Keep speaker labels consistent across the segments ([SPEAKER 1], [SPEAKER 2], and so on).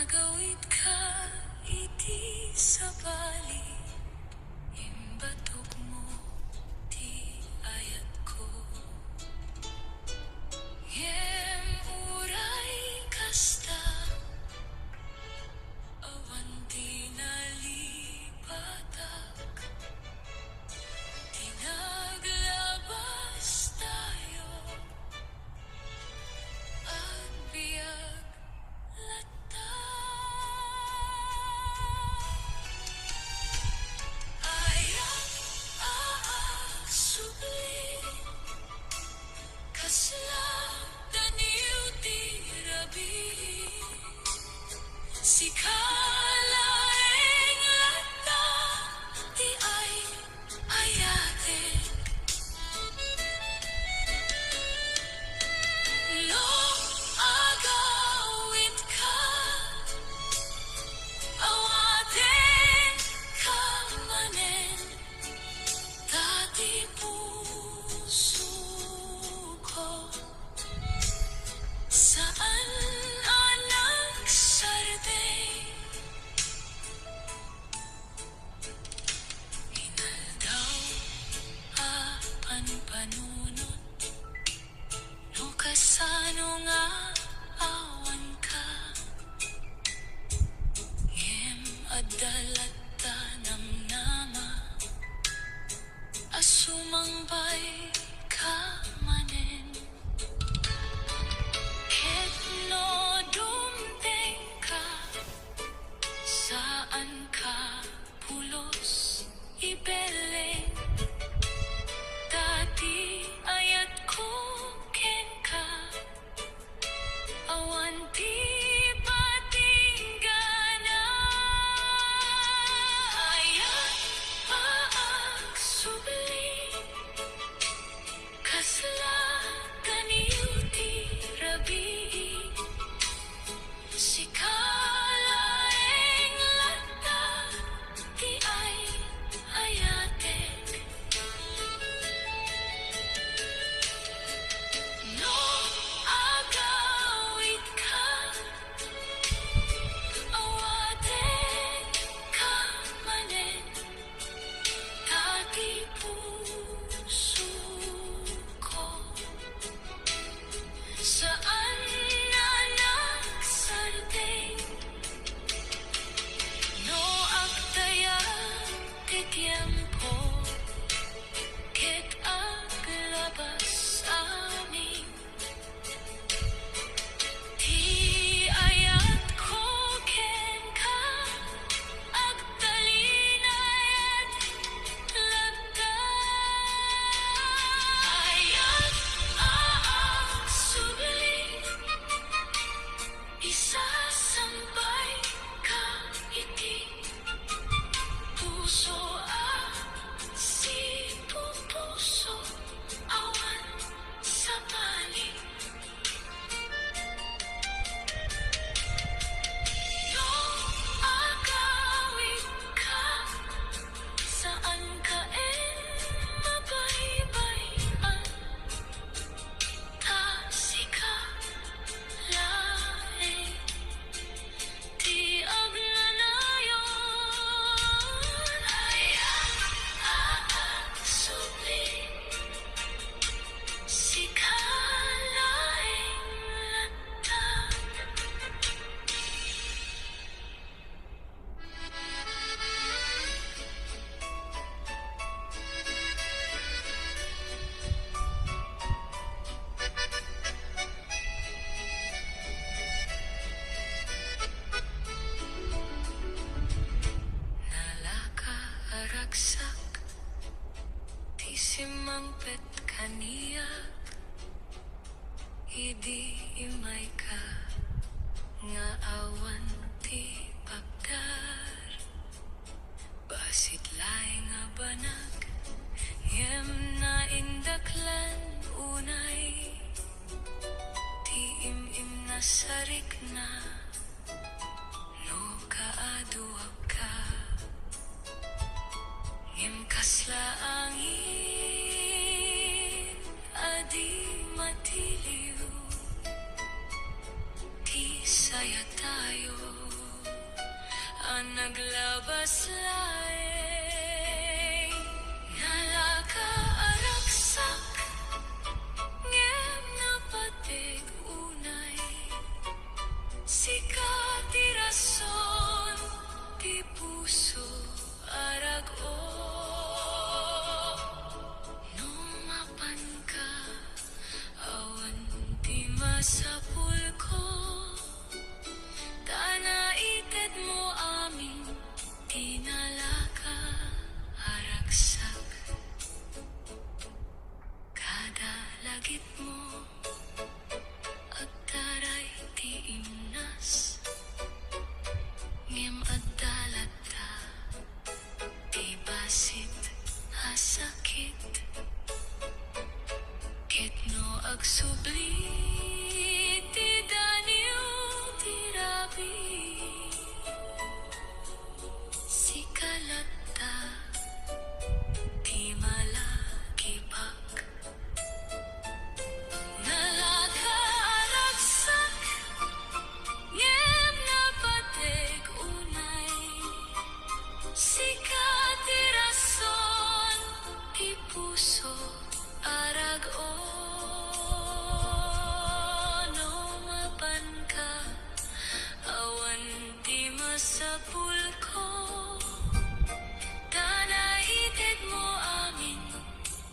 [SPEAKER 1] Nagawid ka, iti sabali, imbatok mo, ti ayat ko. Yem uray kasta, awan di nalipatak, tinaglabas tayo, at biyag lata. Ayat aasubli, kasla daniw ti rabi, sikalaeng lata ti ay ayaten. Lo agawid ka, awaten ka manen, dati puso ko. Saan anak sarday, inaldaw apan panunot, no kasano nga awan ka. Ngem adalata namnama, asumangbay ka manen. Ket no dumteng ka, saan ka pulos ibeleng, dati ayat ko ken ka, awan ti patinggana. Ayat paagsubli, kasla ganiw ti rabi, sikalaeng lata ti ay ayaten. No agawid ka, awaten ka manen, dati puso ko. Saan anak sarday, no agdaya ti tiempo, ket aglabas amin, ti ayat ko ken ka, agtalinayat lagda. Ayat aasubli, isasambay ka iti puso si pupuso, awan sa bali. No agawid ka, saan ka mabaybayan, tasika laeng ti agnanayon. Ayat aasubli, sikalaeng lata. Nalaka aragsak, ti simangpet kaniyak, idi imay ka, nga awan ti pagdar. Basit laeng nga banag, yem na indaklan unay, ti im na sarik na, no kaaduak ka. Ngem kasla angin, adi matiliw, ti saya tayo. ang naglabas laeng nalaka araksak ngem napatig unay sikati rason ti puso arag-o no mapan ka awan ti masapul ko tanaited mo amin tinalaka aragsak kada lagit mo agtaray ti imnas ngem addalata ti basit asakit ketno agsubli ti daniw ti rabi sikalata ti malakipag nalaka aragsak ngem napatig unay sikati rason ti puso arag-o no mapan ka awan ti masapul ko tanaited mo amin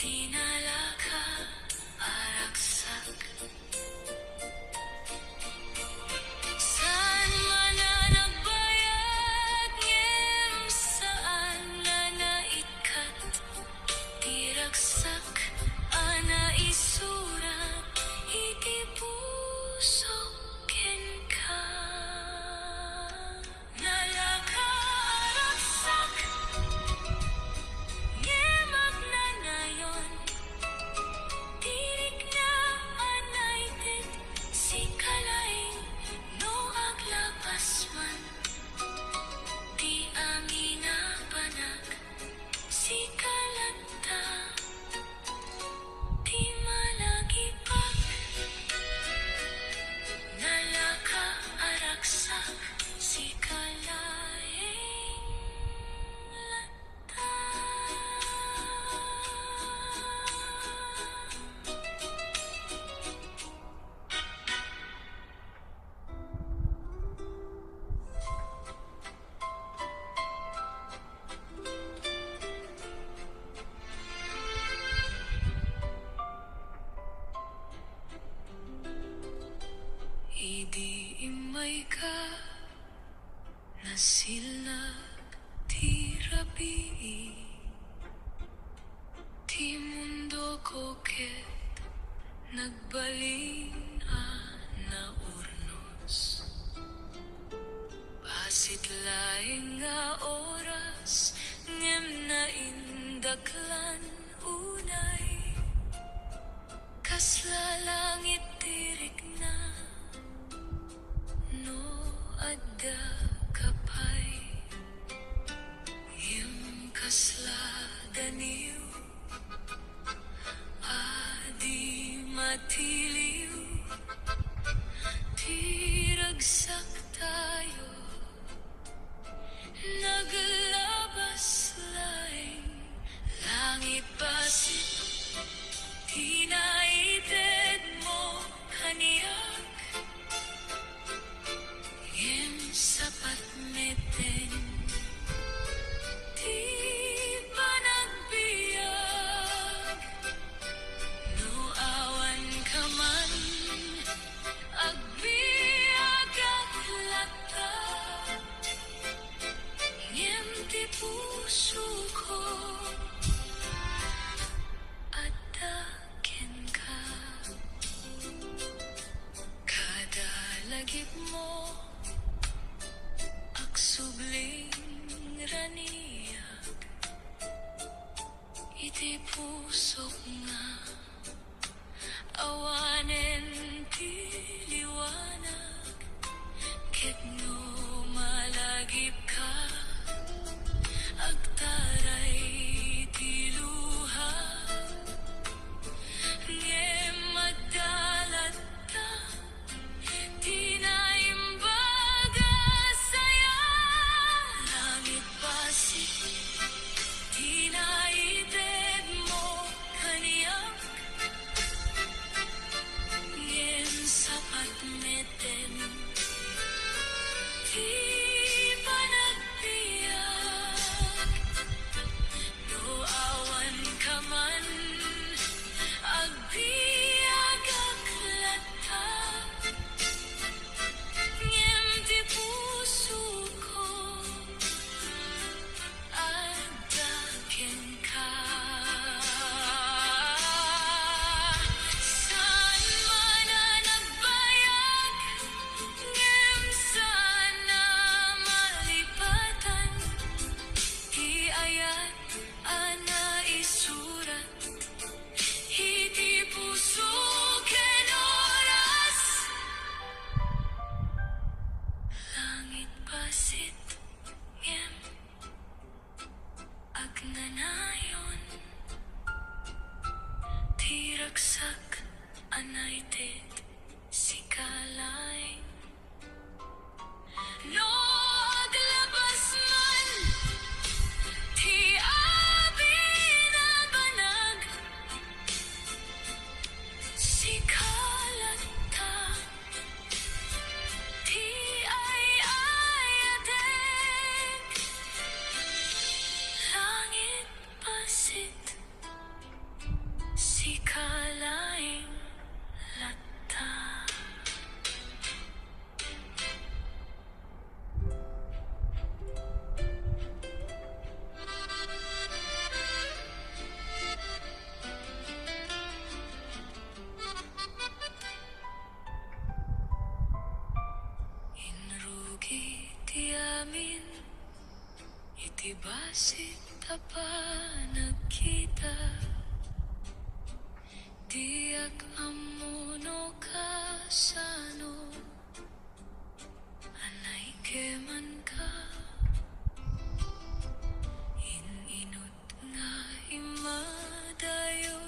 [SPEAKER 1] tinalaka aragsak saan man na nagbayad ngem saan na naikat tiragsak ana isurat iti puso ken ka nalaka aragsak ngem agnanayon tirik na anaited sikalaing no aglapas man ti angina panag sikalata ti malagipag nalaka aragsak sikalaing lata idi imay ka nasilag ti rabi ti mundo ko ket nagbalin na urnos basit laing nga oras ngem naindaklan unay kasla langit tirik na no adda kapay yung kasla daniw adi matiliw tiragsak tayo naglabas laing langit basit tinaited mo kaniyak ngem sapat meten ti panagbiag no awan ka man agbiag aglata ngem ti puso ko addaken ka kada lagip mo agsubling raniyak iti pusok nga awanen ti liwanag ketno malagip ka agtaray ti luha ngem madalata ti naimbaga saya di panagbiag, no awan ka man, agbiag aglatag, ngem di puso ko, adaken ka. Saan man nagbayag, ngem sana malipatan, di ayat ana isurat, iti puso ken oras, langit basit ngem agnanayon, di ragsak anay ted sikalaing, no aglabas man ti abi na banag, sikalat ta ti ay ayatek, langit basit sikalaing lata. Inrugi ti amin, iti basit apa nagkita, diak amuno kasano, anay keman ka, inut nga imadayo,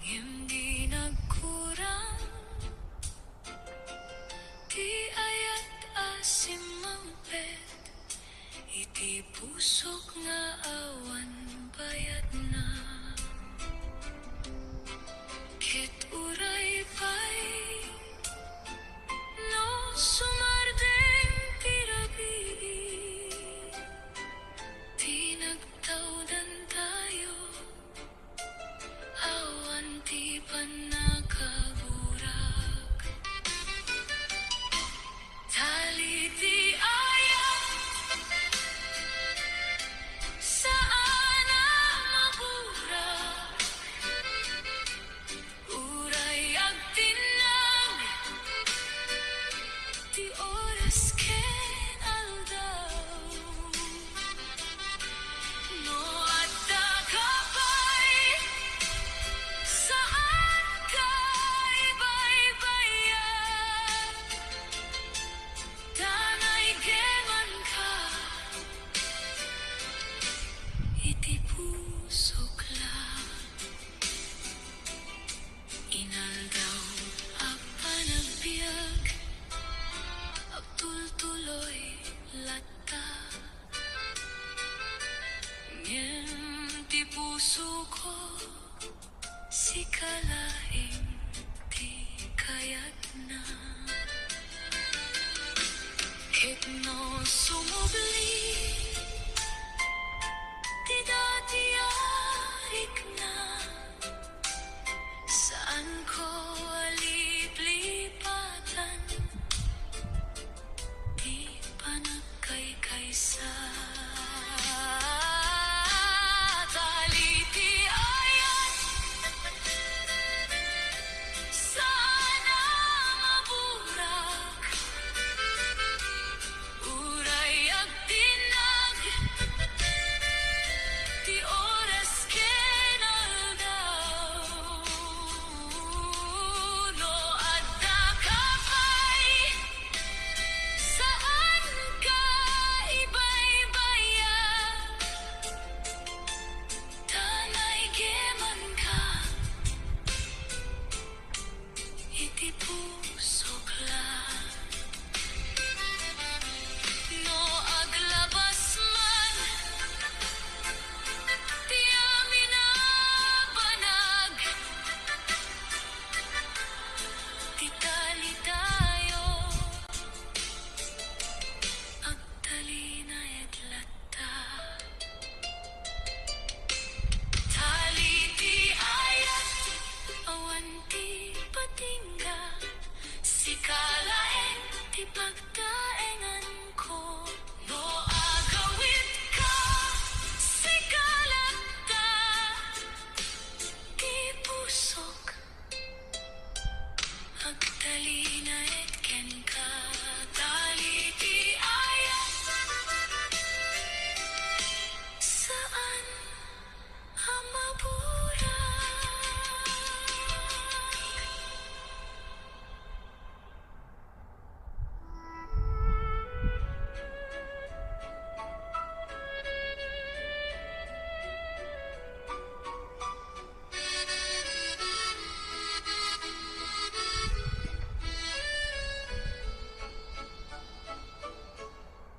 [SPEAKER 1] ngem di nagkurang, di ayat asim mampet, iti pusok nga awan bayat na, ket uray pay, no sumardeng tirabi, di nagtawdan tayo, awan ti panakaburak, tali ti ayat, saan na maburak, uray agtinag, ti oras ken aldaw, no adda ka pa'y, saan ka ibaybayan, danay geman ka, iti pusok lang, inaldaw agpanagbiag, agtultuloy lata, ngem ti puso ko, sikalaing ti kayat na, ket no sumubli, ti dati arik na, saan ko aliplipatan, di panagkaykaysa, tali ti ayat, saan na maburak, uray agtinag, pagdaengan ko. No agawid ka, sigalat ta, di pusok. Agtalinait ken ka, tali di ayat. Saan ang mabura?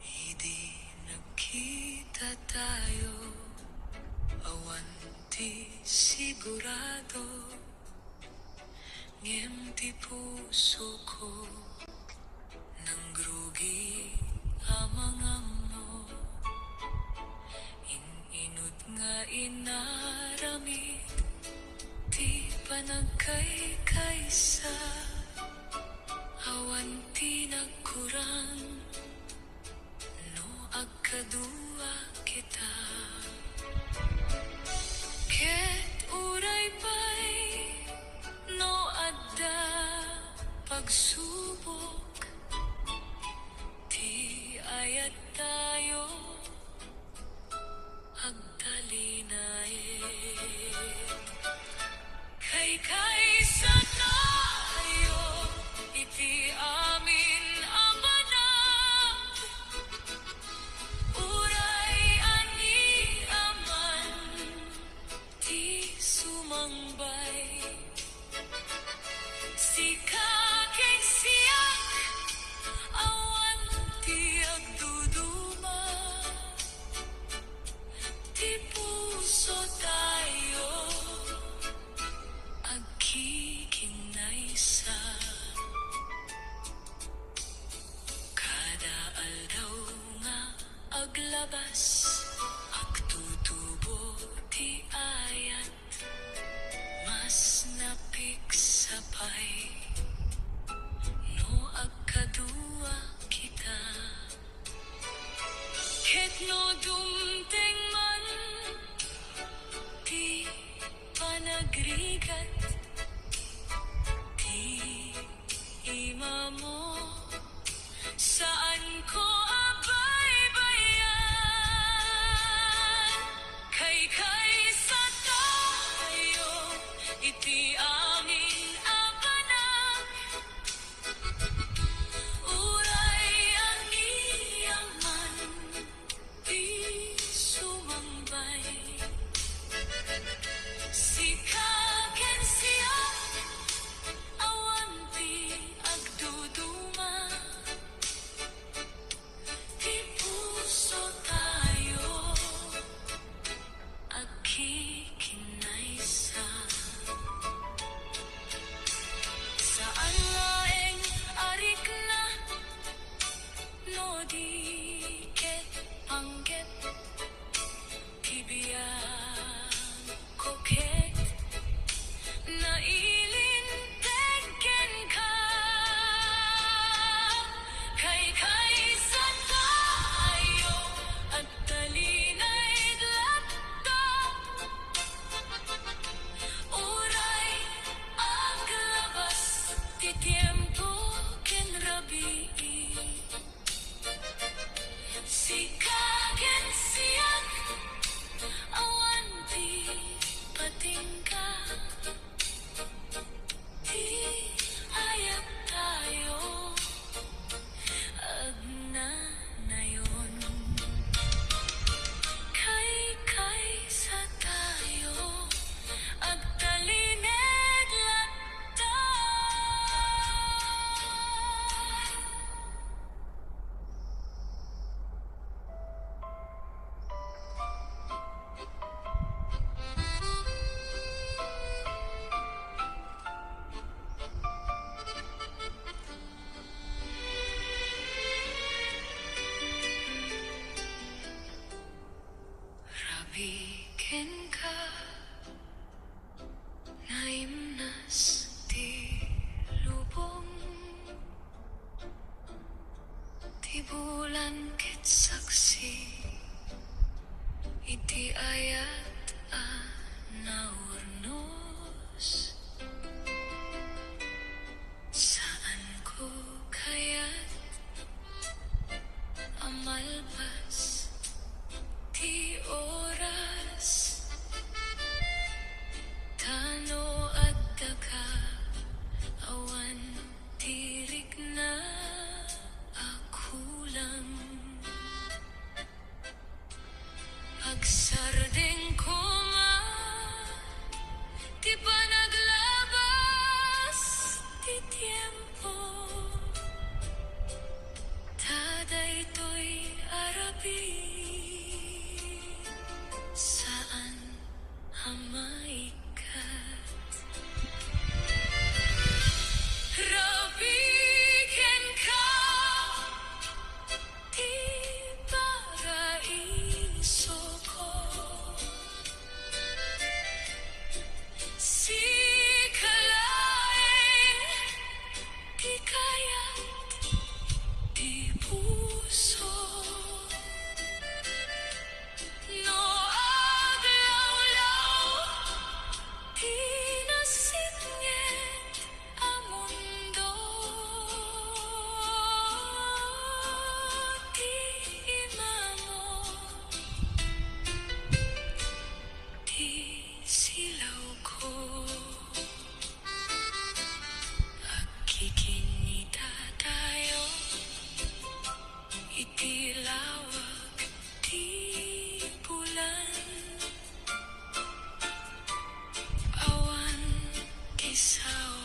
[SPEAKER 1] Hindi nagkita tayo, awanti sigurado, ngem ti puso ko nang grugi amang mo. Inud nga inaramid, ti panagkay kaysa, awanti nagkurang, no agkadua kita. Ket uray pa'y no adda pagsubok, ti ayat tayo agtalinait. Kaysa tayo iti amin amanat, uray ani aman ti sumangbay. Sika ken siak, awan ti agduduma, ti puso tayo agkikinaysa. Kada aldaw nga aglabas, agtutubo ti ayat, mas napiksapay, no agkadua kita. Ket no dumteng man ti panagrigat, ti ima mo, saan ko abaybayan? Ti bulan ket saksi iti ayat a naurnos. Saan ko kaya't amalpas ti oras tano at daga awan tirik na akulang pagsardeng ko man ti panaglabas ti tiempo taday to'y arabi saan hamaikat rabiken ka ti paraiso ko si kalaeng di kaya di puso no aglawlaw di nasipnget ang mundo di imamo di silaw ko agkikinita tayo iti lawag di bulan awan kisaw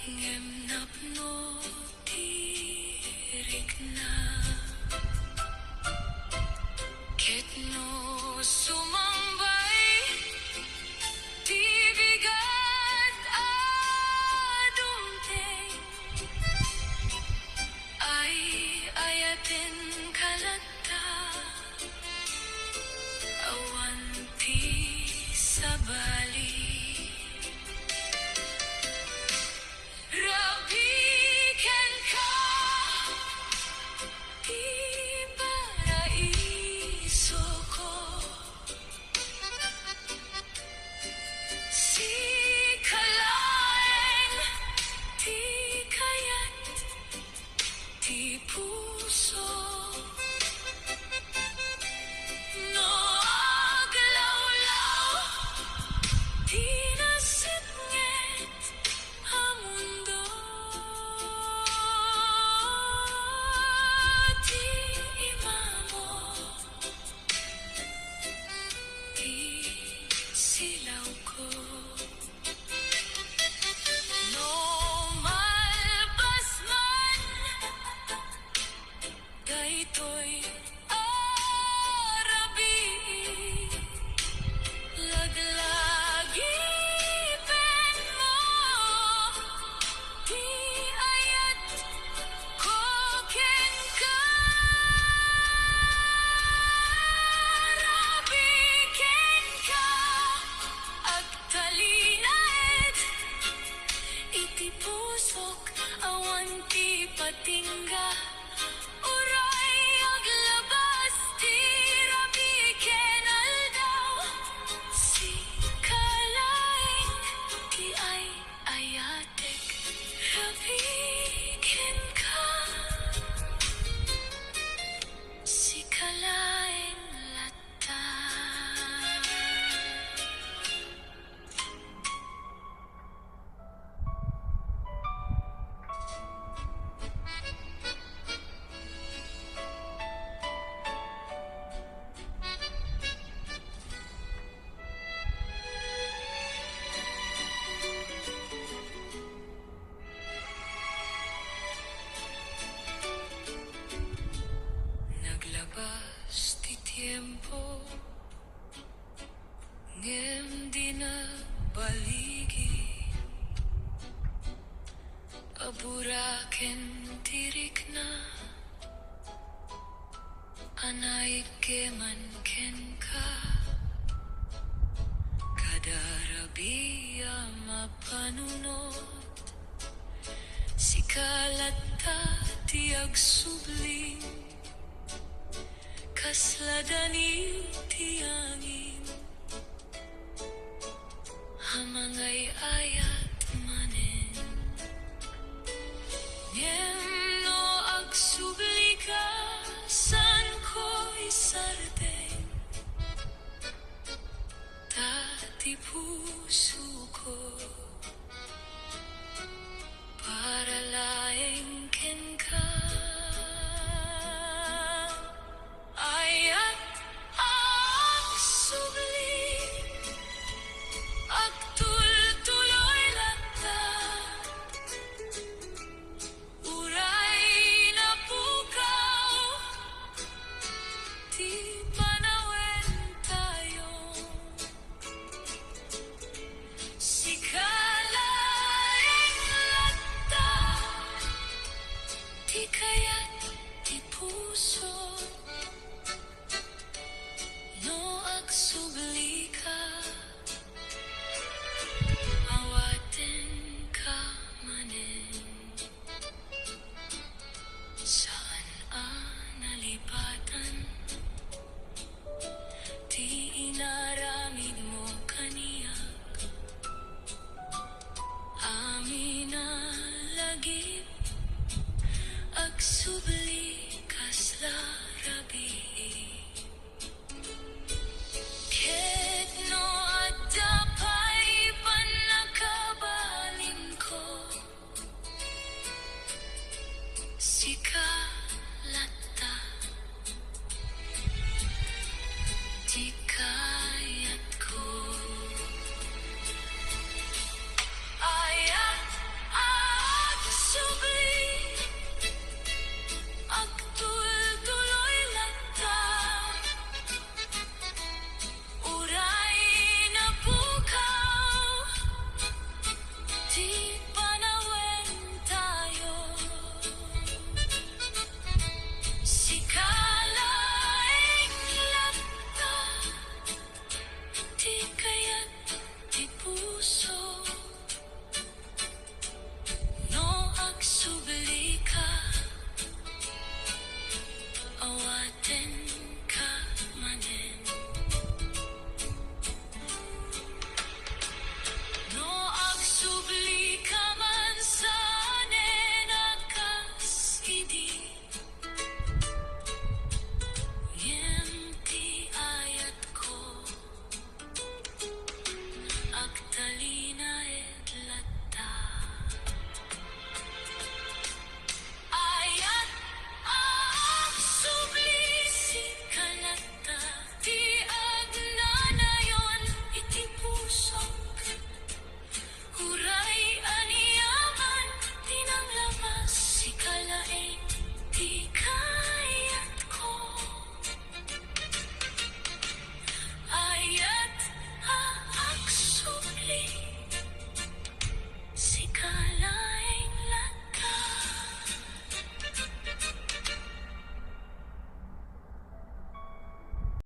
[SPEAKER 1] ngem napno tirik na ket no sumambay ti bigat adumteng ay ayaten kalata awan ti sabali rabiken ka ti paraiso ko si kalaeng di kayat di puso no aglawlaw di nasipnget ang mundo di imamo di silaw ko no malpas man daytoy arabi laglagi pen mo di ayat ko ken ka rabiken ka agtalinaed iti pusok awan ti patingga uray aglabas ti rabiken aldaw si kalaeng ti ay ayatek rabiken ka si kalaeng lata. Naglabas ti tiempo ngem di na baligi aburaken tirik na anay keman ken ka kadarabi mapanunot si kalata ti ti agsubling kasladani ti angin hamangay ayat manen ngem no agsubli ka san ko isardeng tati puso ko para laeng ken ka ayat agsubli agtul-tuloy lata uray na pukaw ti panawen tayo sikalaeng lata ti kayat ti puso no agsubli ka awaten ka manen saan nalipatan ti inaramid mo kaniyak amin na lagip agsubli kasla rabi ket no adda pay panakabalin ko sika